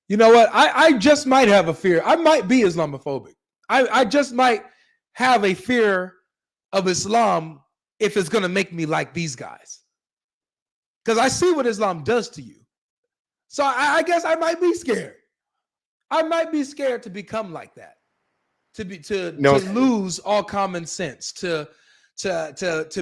You know what? I just might have a fear. I might be Islamophobic. I just might have a fear of Islam if it's going to make me like these guys. Because I see what Islam does to you. So I guess I might be scared. I might be scared to become like that. To lose all common sense, to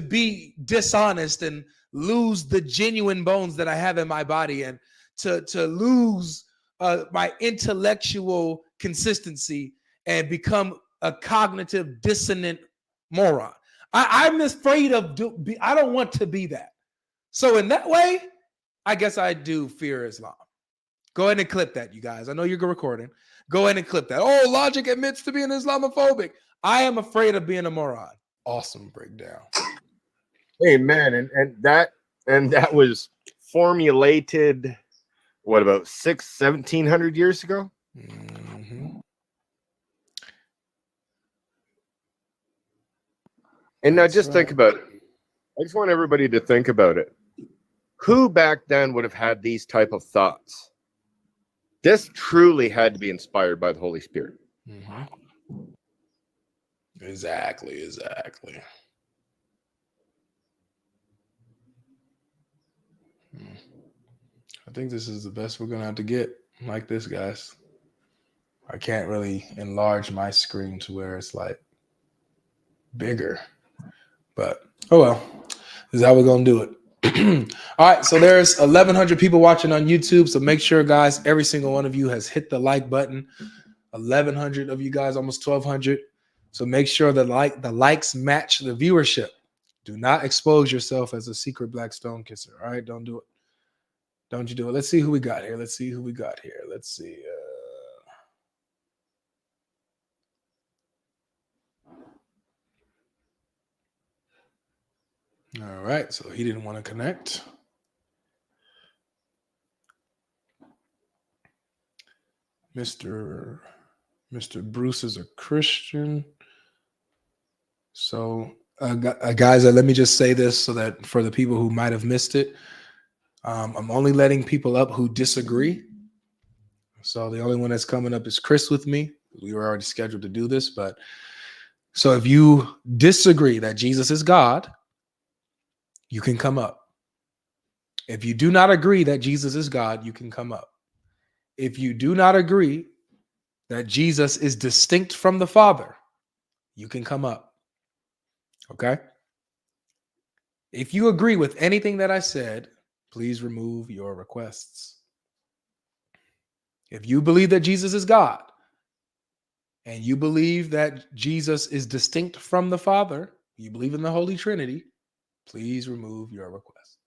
be dishonest and lose the genuine bones that I have in my body, and to lose my intellectual consistency and become a cognitive dissonant moron. I'm afraid of I don't want to be that. So in that way, I guess I do fear Islam. Go ahead and clip that, you guys. I know you're recording. Go ahead and clip that. Oh, Logic admits to being Islamophobic. I am afraid of being a moron. Awesome breakdown. Amen. And that was formulated, what, about 1700 years ago? Mm-hmm. And now just think about it. I just want everybody to think about it. Who back then would have had these type of thoughts? This truly had to be inspired by the Holy Spirit. Mm-hmm. Exactly. I think this is the best we're going to have to get like this, guys. I can't really enlarge my screen to where it's like bigger. But, oh well. This is how we're going to do it. All right, so there's 1,100 people watching on YouTube. So make sure, guys, every single one of you has hit the like button. 1,100 of you guys, almost 1,200. So make sure the likes match the viewership. Do not expose yourself as a secret black stone kisser. All right, don't do it. Don't you do it. Let's see who we got here. Let's see. All right, so he didn't want to connect. Mr. Bruce is a Christian. So, guys, let me just say this so that for the people who might have missed it, I'm only letting people up who disagree. So the only one that's coming up is Chris with me. We were already scheduled to do this, but so if you disagree that Jesus is God, you can come up. If you do not agree that Jesus is God, you can come up. If you do not agree that Jesus is distinct from the Father, you can come up. Okay? If you agree with anything that I said, please remove your requests. If you believe that Jesus is God and you believe that Jesus is distinct from the Father, you believe in the Holy Trinity, please remove your request.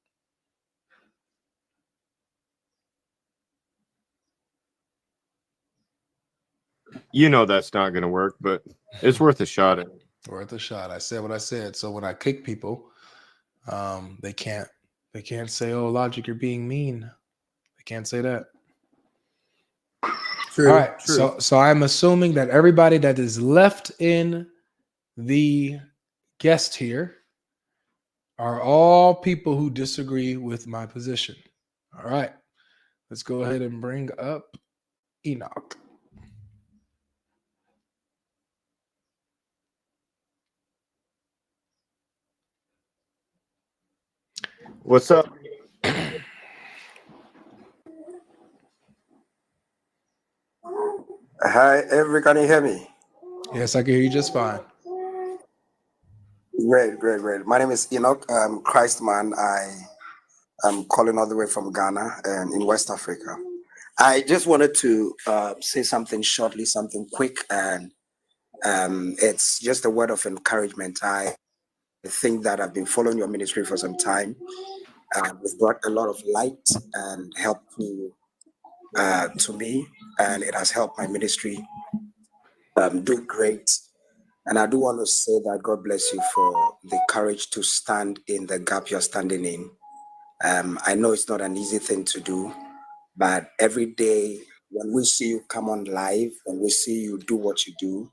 You know that's not going to work, but it's worth a shot. Worth a shot. I said what I said. So when I kick people, they can't say, "Oh, Logic, you're being mean." They can't say that. True. All right. True. So I'm assuming that everybody that is left in the guest here are all people who disagree with my position. All right. Let's go ahead and bring up Enoch. What's up? Hi, everybody. Can you hear me? Yes, I can hear you just fine. Great. My name is Enoch. I'm Christman. I am calling all the way from Ghana and in West Africa. I just wanted to say something shortly, something quick, and it's just a word of encouragement. I think that I've been following your ministry for some time. It's brought a lot of light and help to me, and it has helped my ministry do great. And I do want to say that God bless you for the courage to stand in the gap you're standing in. I know it's not an easy thing to do, but every day when we see you come on live, when we see you do what you do,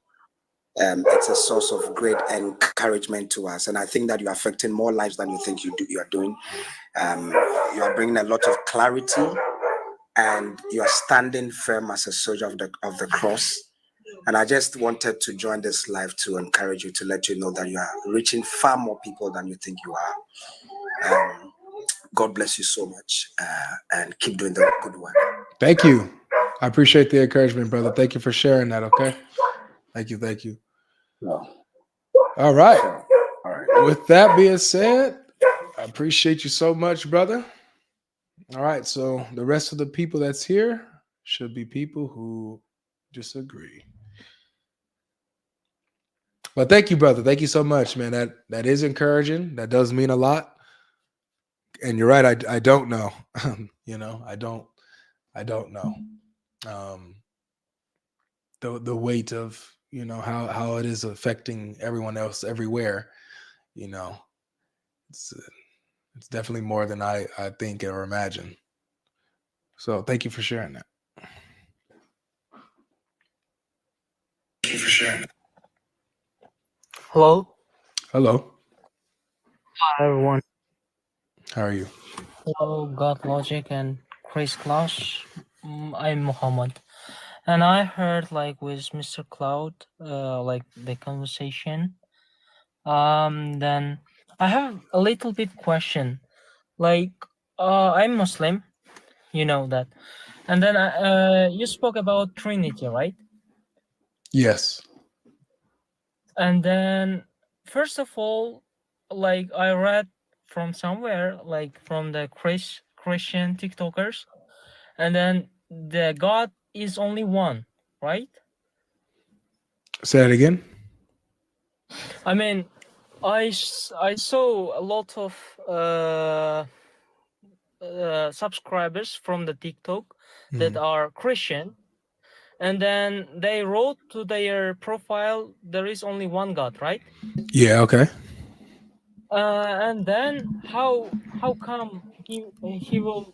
it's a source of great encouragement to us. And I think that you're affecting more lives than you think you are doing. You are bringing a lot of clarity and you are standing firm as a soldier of the cross. And I just wanted to join this live to encourage you, to let you know that you are reaching far more people than you think you are. God bless you so much, and keep doing the good work. Thank you. I appreciate the encouragement, brother. Thank you for sharing that. Okay. Thank you. Thank you. No. All right. All right. With that being said, I appreciate you so much, brother. All right. So the rest of the people that's here should be people who disagree. But thank you, brother. Thank you so much, man. That is encouraging. That does mean a lot. And you're right. I don't know. I don't know. The weight of how it is affecting everyone else everywhere. It's definitely more than I think or imagine. So thank you for sharing that. Thank you for sharing. Hello. Hello. Hi everyone. How are you? Hello, GodLogic and Chris Klaus. I'm Muhammad, and I heard with Mr. Cloud, the conversation. Then I have a little bit question. I'm Muslim, you know that, and then you spoke about Trinity, right? Yes. And then first of all, I read from somewhere, from the Christian TikTokers, and then the God is only one, right? Say that again. I mean, I saw a lot of subscribers from the TikTok that are Christian, and then they wrote to their profile, there is only one God, right? Yeah. Okay. And then how come he will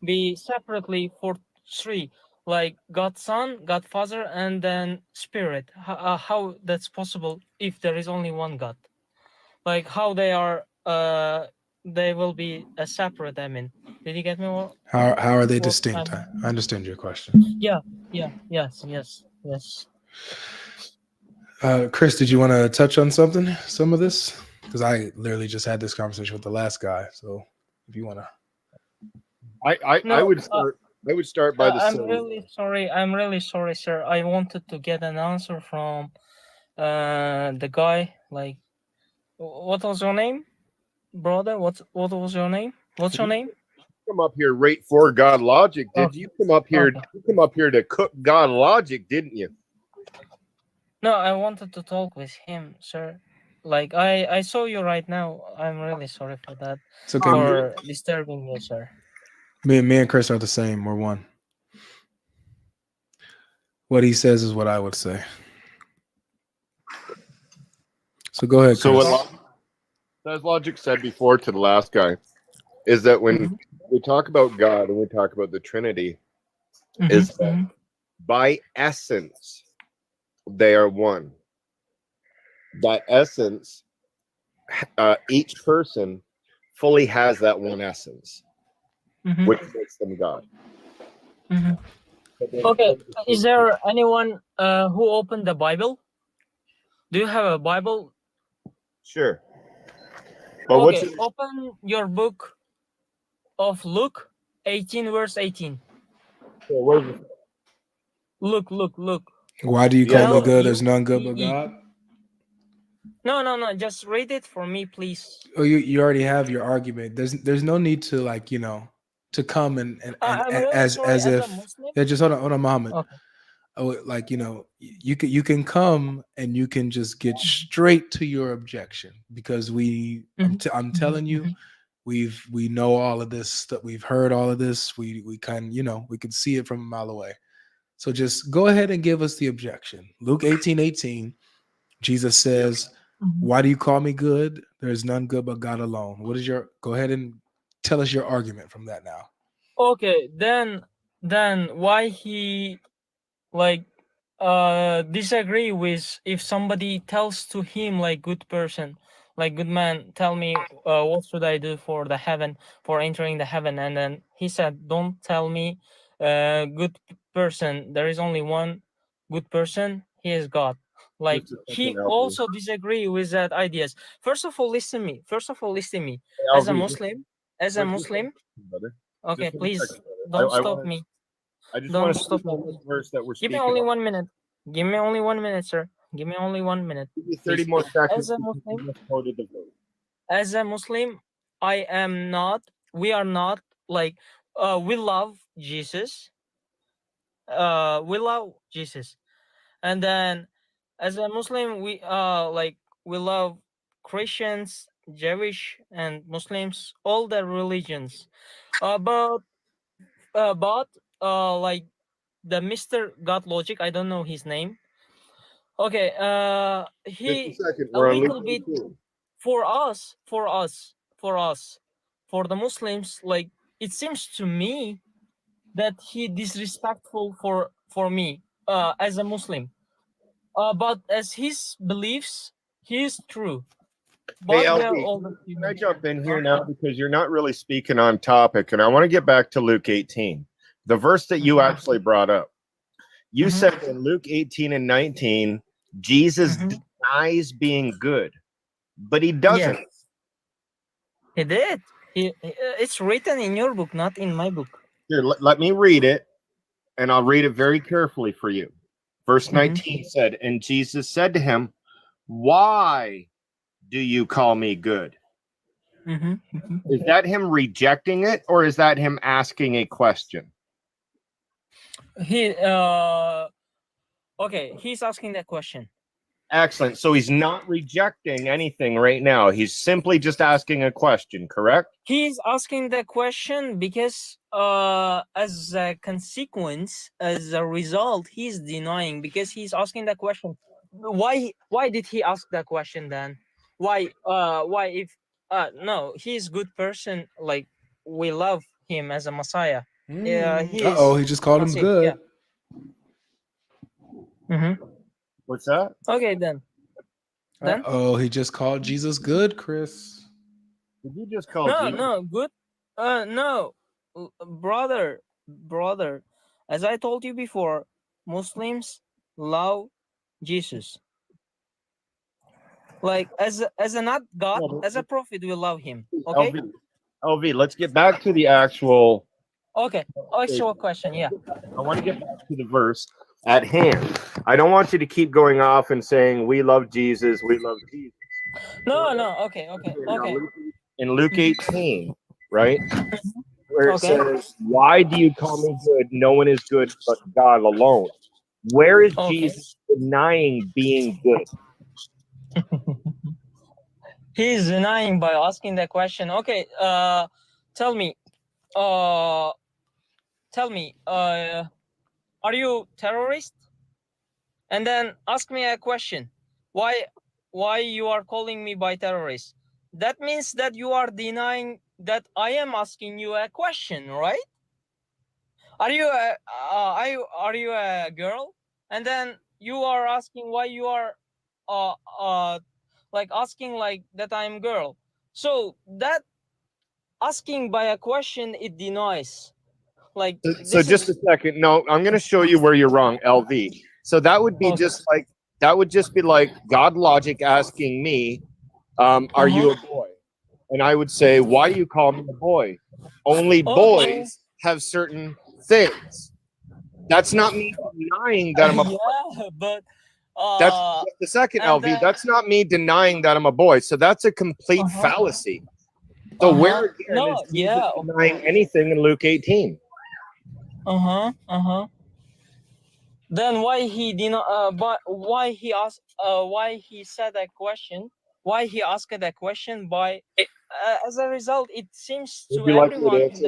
be separately for three, like God Son, God Father, and then Spirit? How that's possible if there is only one God? Like how they will be a separate. I mean, did you get me? How are they distinct? I understand your question. Yeah. Yes. Chris, did you want to touch on some of this? Because I literally just had this conversation with the last guy. So if you want to, I would start by the I'm saying, really sorry, sir. I wanted to get an answer from the guy. Like, what was your name, brother? What was your name? What's your name? come up here right for GodLogic, did Okay. you come up here? Okay. You come up here to cook GodLogic, didn't you? No, I wanted to talk with him, sir. Like, I saw you right now. I'm really sorry for that. it's okay. For disturbing you, sir. Me and Chris are the same. We're one. What he says is what I would say. So go ahead, Chris. So as Logic said before to the last guy, is that when we talk about God and we talk about the Trinity, is that by essence they are one. By essence, each person fully has that one essence, which makes them God. Okay, is there anyone who opened the Bible? Do you have a Bible? Sure. But okay, open your book of Luke 18, verse 18. Look. Why do you call me good? There's none good but God. No. Just read it for me, please. Oh, you already have your argument. There's no need to to come and really as if just hold on, Muhammad. Okay. Oh, you can come and you can just get straight to your objection because I'm telling you, we know all of this stuff. We've heard all of this. We can see it from a mile away. So just go ahead and give us the objection. Luke 18:18, Jesus says, "Why do you call me good? There is none good but God alone." Go ahead and tell us your argument from that now. Okay, then why he disagree with if somebody tells to him good person, good man, tell me what should I do for the heaven, for entering the heaven, and then he said, don't tell me good person. There is only one good person. He is God. Like Just a he second, LV. also disagree with that ideas. First of all, listen me. First of all, listen me. Hey, As a LV, Muslim, as a just Muslim. brother. Okay, Just 1 please second, brother. don't stop me. I just Don't want to stop speak me. on this verse that we're Give me speaking only on. 1 minute. Give me only 1 minute, sir. Give me only 1 minute. Give me 30 Please. more seconds. As a because you Muslim, just quoted the verse. as a Muslim, I am not. We are not like. We love Jesus. We love Jesus, and then as a Muslim, we love Christians, Jewish, and Muslims, all the religions. But like the Mr. GodLogic, I don't know his name. Okay, Just a he second. a We're on little Luke bit 18. for the Muslims. Like it seems to me that he disrespectful for me as a Muslim. But as his beliefs, he is true. Hey, But we are LV, all the can I human. jump in here now? Because you're not really speaking on topic. And I want to get back to Luke 18, the verse that you actually brought up. You said in Luke 18 and 19, Jesus denies being good, but he doesn't. Yeah, he did. It's written in your book, not in my book. Here, let me read it, and I'll read it very carefully for you. Verse 19 said, and Jesus said to him, why do you call me good? Is that him rejecting it, or is that him asking a question? Okay, he's asking that question. Excellent. So he's not rejecting anything right now. He's simply just asking a question, correct? He's asking the question because as a consequence, as a result, he's denying because he's asking the question. Why did he ask that question then? Why if no, he's good person, like we love him as a Messiah. Uh-oh, he just called him good. Yeah. What's that? Okay then. Uh-oh, he just called Jesus good, Chris. Did you just call Jesus? No, good. No, brother. As I told you before, Muslims love Jesus. Like as a not God, as a prophet, we love him. Okay. LV, let's get back to the actual. Okay. Actual question. Yeah. I want to get back to the verse at hand. I don't want you to keep going off and saying we love Jesus, we love Jesus. No. Okay. In Luke 18, right? Where it says, why do you call me good? No one is good but God alone. Where is Jesus denying being good? He's denying by asking the question. Okay, tell me, are you terrorist? And then ask me a question. Why you are calling me by terrorist? That means that you are denying that I am asking you a question, right? Are you a girl? And then you are asking why you are like asking like that I'm girl. So that asking by a question, it denies. Like so just a second. No, I'm going to show you where you're wrong, LV. So that would be just like GodLogic asking me, are you a boy? And I would say, why do you call me a boy? Only boys have certain things. That's not me denying that I'm a boy. Yeah, but That's just the second, LV. That's not me denying that I'm a boy. So that's a complete fallacy. So where again is Jesus denying anything in Luke 18? Then why he did not? But why he asked? Why he said that question? Why he asked that question? By as a result, it seems to everyone that he's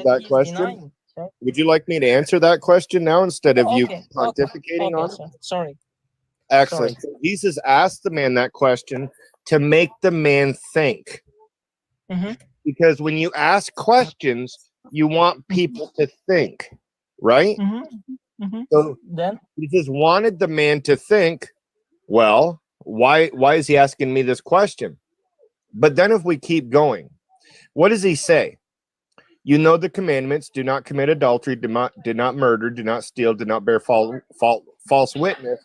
denying. Right? Would you like me to answer that question now instead of you pontificating on it? Sorry. Excellent. So Jesus asked the man that question to make the man think. Because when you ask questions, you want people to think, right? So then Jesus wanted the man to think, well, why is he asking me this question? But then if we keep going, what does he say? You know the commandments: do not commit adultery, do not murder, do not steal, do not bear false witness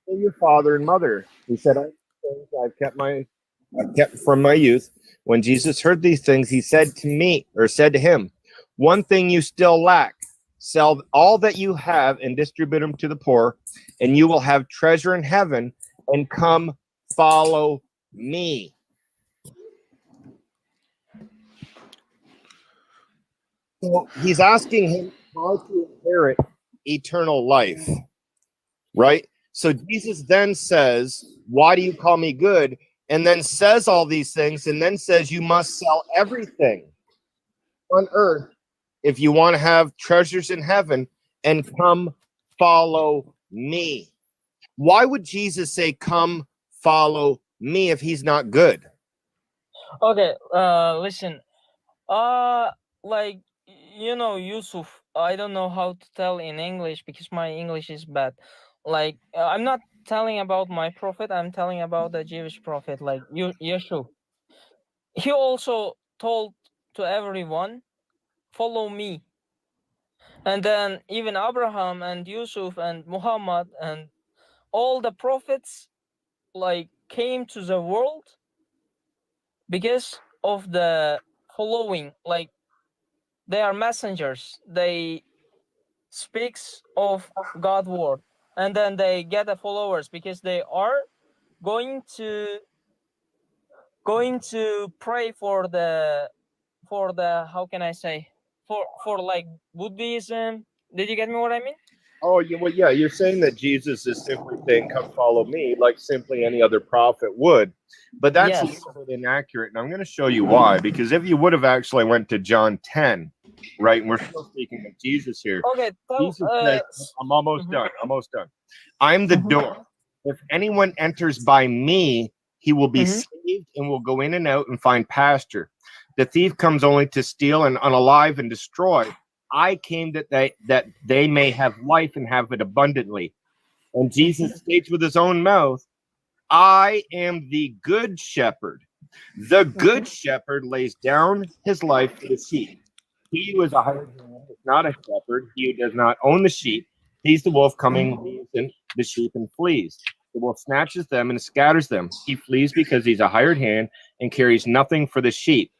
to your father and mother. He said, I've kept from my youth. When Jesus heard these things, he said to him, one thing you still lack. Sell all that you have and distribute them to the poor, and you will have treasure in heaven, and come follow me. So he's asking him how to inherit eternal life, right? So Jesus then says, why do you call me good? And then says all these things, and then says you must sell everything on earth if you want to have treasures in heaven, and come follow me. Why would Jesus say, come follow me, if he's not good? Okay, listen. Like, Yusuf, I don't know how to tell in English because my English is bad. Like, I'm not telling about my prophet, I'm telling about the Jewish prophet, like Yeshua. He also told to everyone, follow me. And then even Abraham and Yusuf and Muhammad and all the prophets like came to the world because of the following. Like, they are messengers. They speaks of God's word, and then they get the followers because they are going to pray for the how can I say, for like Buddhism. Did you get me what I mean? Oh, yeah. You're saying that Jesus is simply saying, "Come follow me," like simply any other prophet would, but that's a Yes. little bit inaccurate, and I'm going to show you why. Because if you would have actually went to John 10, right, and we're still speaking of Jesus here. Okay. Jesus says, "I'm almost done. Almost done. I'm the door. If anyone enters by me, he will be saved and will go in and out and find pasture. The thief comes only to steal and unalive and destroy. I came that they may have life and have it abundantly." And Jesus states with his own mouth, I am the good shepherd. The good shepherd lays down his life for the sheep. He who is a hired hand is not a shepherd. He who does not own the sheep sees the wolf coming, leaves the sheep and flees. The wolf snatches them and scatters them. He flees because he's a hired hand and cares nothing for the sheep.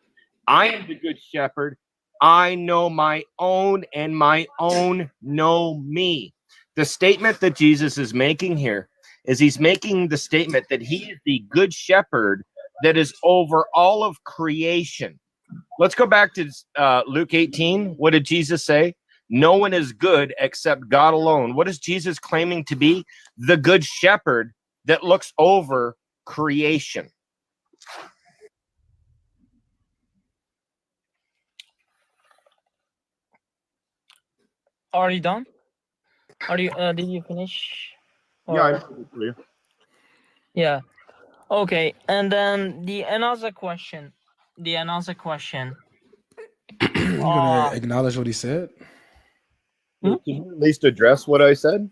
I am the good shepherd. I know my own, and my own know me. The statement that Jesus is making here is he's making the statement that he is the good shepherd that is over all of creation. Let's go back to Luke 18. What did Jesus say? No one is good except God alone. What is Jesus claiming to be? The good shepherd that looks over creation. Are you done? Are you? Did you finish? Yeah. Yeah. Okay. And then the another question. You gonna acknowledge what he said? Can you at least address what I said?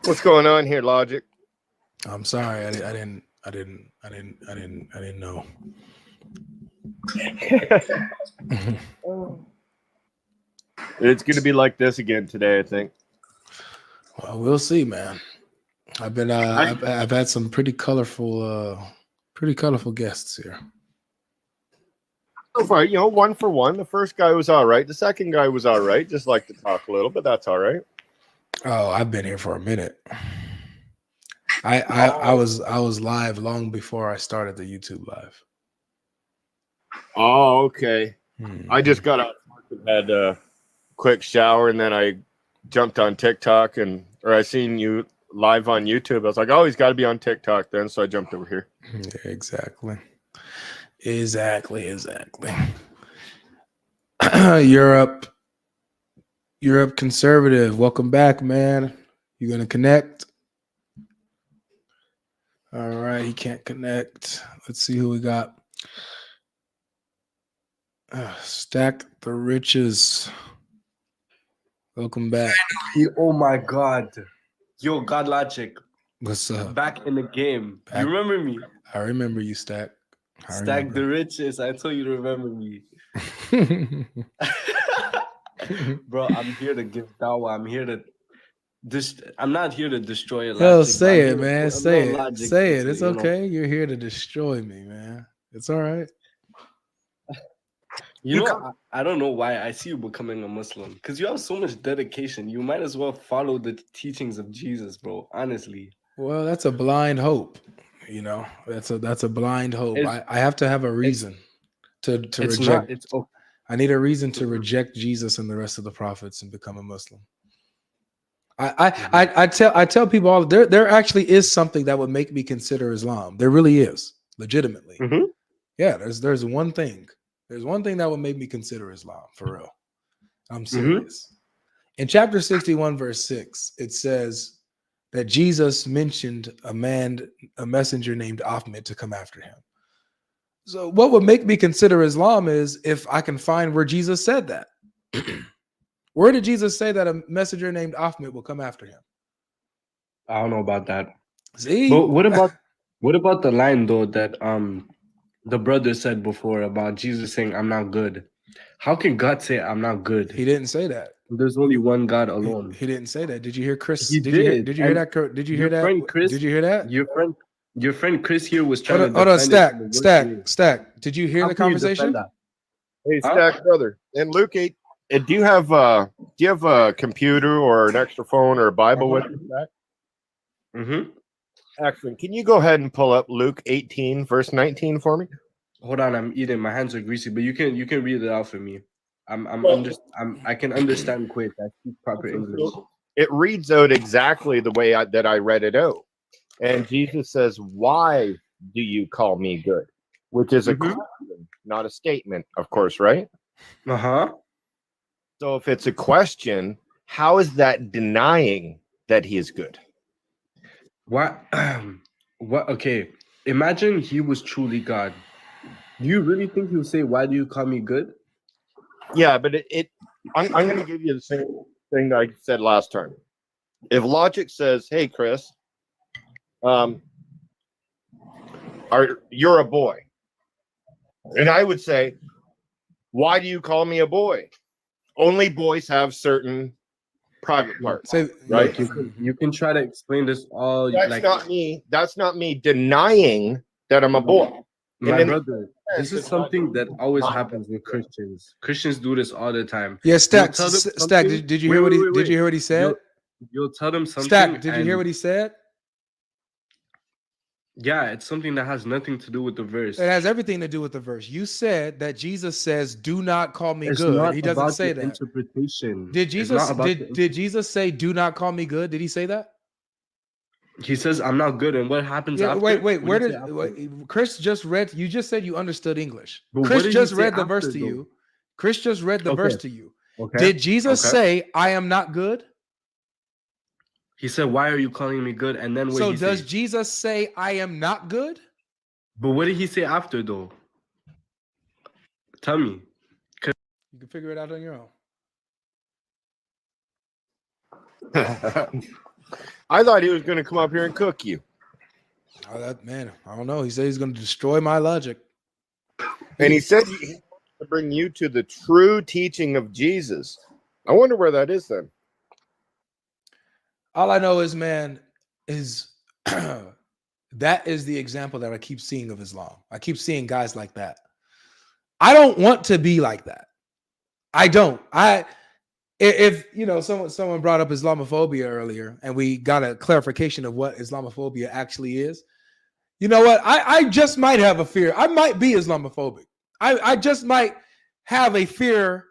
What's going on here, Logic? I'm sorry, I didn't know. It's going to be like this again today, I think. Well, we'll see, man. I've been I've had some pretty colorful guests here. So far, one for one. The first guy was all right. The second guy was all right. Just like to talk a little, but that's all right. Oh, I've been here for a minute. I was live long before I started the YouTube live. Oh, okay. I just got out, had a quick shower, and then I jumped on TikTok, or I seen you live on YouTube. I was like, oh, he's got to be on TikTok then, so I jumped over here. Yeah, exactly. Europe conservative. Welcome back, man. You gonna connect? All right, he can't connect. Let's see who we got. Stack the Riches. Welcome back. Oh my God. Yo, GodLogic, What's up? back in the game. Back- You remember me? I remember you, Stack. I Stack the riches. I told you to remember me. remember. Bro, I'm here to give dawah. I'm here to I'm not here to destroy your Yo, logic. say but I'm it, here to man. put a Say little it. logic Say it. into It's you know? okay. You're here to destroy me, man. It's all right. You know, I don't know why I see you becoming a Muslim because you have so much dedication. You might as well follow the teachings of Jesus, bro. Honestly. Well, that's a blind hope. You know, that's a blind hope. I have to have a reason to It's reject. not. It's okay. I need a reason to reject Jesus and the rest of the prophets and become a Muslim. I tell people all there actually is something that would make me consider Islam. There really is, legitimately. Mhm. Yeah, there's one thing. There's one thing that would make me consider Islam for real. I'm serious. In chapter 61, verse 6, it says that Jesus mentioned a messenger named Ahmed to come after him. So what would make me consider Islam is if I can find where Jesus said that. Where did Jesus say that a messenger named Ahmed will come after him? I don't know about that. See? But what about the line though that the brother said before about Jesus saying I'm not good? How can God say I'm not good? He didn't say that. There's only one God alone. He didn't say that. Did you hear Chris? He Did you hear did. that? Did you hear Your that? friend Chris- Did you hear that? Your friend Chris here was trying Hold to on, defend it from the worst way. Stack. Did you hear How the can you defend conversation? that? Hey, Huh? Stack brother. And Luke, do you have a computer or an extra phone or a Bible with you, Stack? Mm-hmm. Excellent. Can you go ahead and pull up Luke 18, verse 19 for me? Hold on, I'm eating. My hands are greasy, but you can read it out for me. I can understand quick. I speak proper English. It reads out exactly the way that I read it out. And Jesus says, "Why do you call me good?" Which is a question, not a statement, of course, right? Uh-huh. So if it's a question, how is that denying that he is good? What? What? Okay. Imagine he was truly God. Do you really think he would say, "Why do you call me good"? Yeah, but I'm going to give you the same thing that I said last time. If logic says, "Hey, Chris, you're a boy," and I would say, "Why do you call me a boy?" Only boys have certain private parts. Say, Right? You can try to explain this all That's like not me. That's not me denying that I'm a boy. my And then- brother. This is something that always happens with Christians. Christians do this all the time. yeah, Stack. You'll tell them Stack. something- Did you Wait, hear what he? wait, Did you wait. hear what he said? You'll tell them something. Stack. Did you hear and- what he said? Yeah, it's something that has nothing to do with the verse. It has everything to do with the verse. You said that Jesus says, "Do not call me It's good." not He doesn't about say the that. interpretation. Did It's Jesus? not about the- Did Jesus say, "Do not call me good"? Did he say that? He says, "I'm not good," and what happens Yeah. after? Wait. What Where do you did say after? Chris just read? You just said you understood English. But what Chris did he just say read the verse after, to though? you. Chris just read the Okay. verse to you. Okay. Did Jesus Okay. say, "I am not good"? He said, "Why are you calling me good?" And then what So he does say? Jesus say, "I am not good"? But what did he say after though? Tell me. You can figure it out on your own. I thought he was going to come up here and cook you. Oh, that man, I don't know. He said he's going to destroy my logic. And he said he wants to bring you to the true teaching of Jesus. I wonder where that is then. All I know is, man, is that is the example that I keep seeing of Islam. I keep seeing guys like that. I don't want to be like that. I don't. If you know, someone brought up Islamophobia earlier, and we got a clarification of what Islamophobia actually is. You know what? I just might have a fear. I might be Islamophobic. I just might have a fear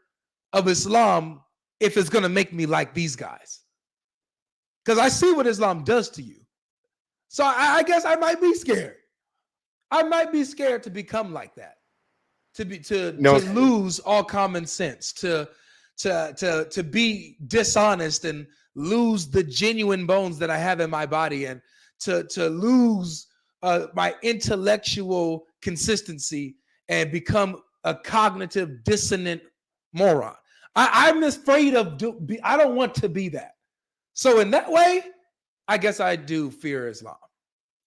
of Islam if it's going to make me like these guys. Because I see what Islam does to you. So I guess I might be scared. I might be scared to become like that. To lose all common sense, to be dishonest and lose the genuine bones that I have in my body, and to lose my intellectual consistency and become a cognitive dissonant moron. I'm afraid of I don't want to be that. So in that way, I guess I do fear Islam.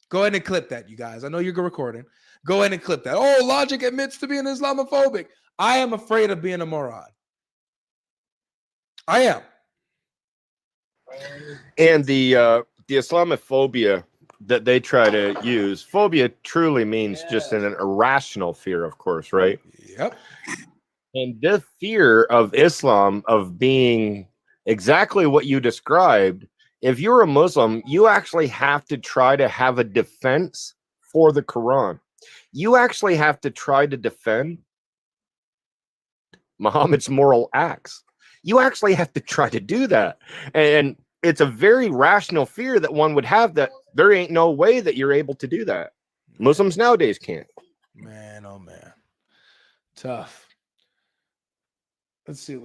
Go ahead and clip that, you guys. I know you're recording. Go ahead and clip that. Oh, Logic admits to being Islamophobic. I am afraid of being a moron. I am. And the Islamophobia that they try to use, phobia truly means just an irrational fear, of course, right? Yep. And this fear of Islam, of being exactly what you described, if you're a Muslim, you actually have to try to have a defense for the Quran. You actually have to try to defend Muhammad's moral acts. You actually have to try to do that. And it's a very rational fear that one would have, that there ain't no way that you're able to do that. Muslims nowadays can't. Man, oh man. Tough. Let's see.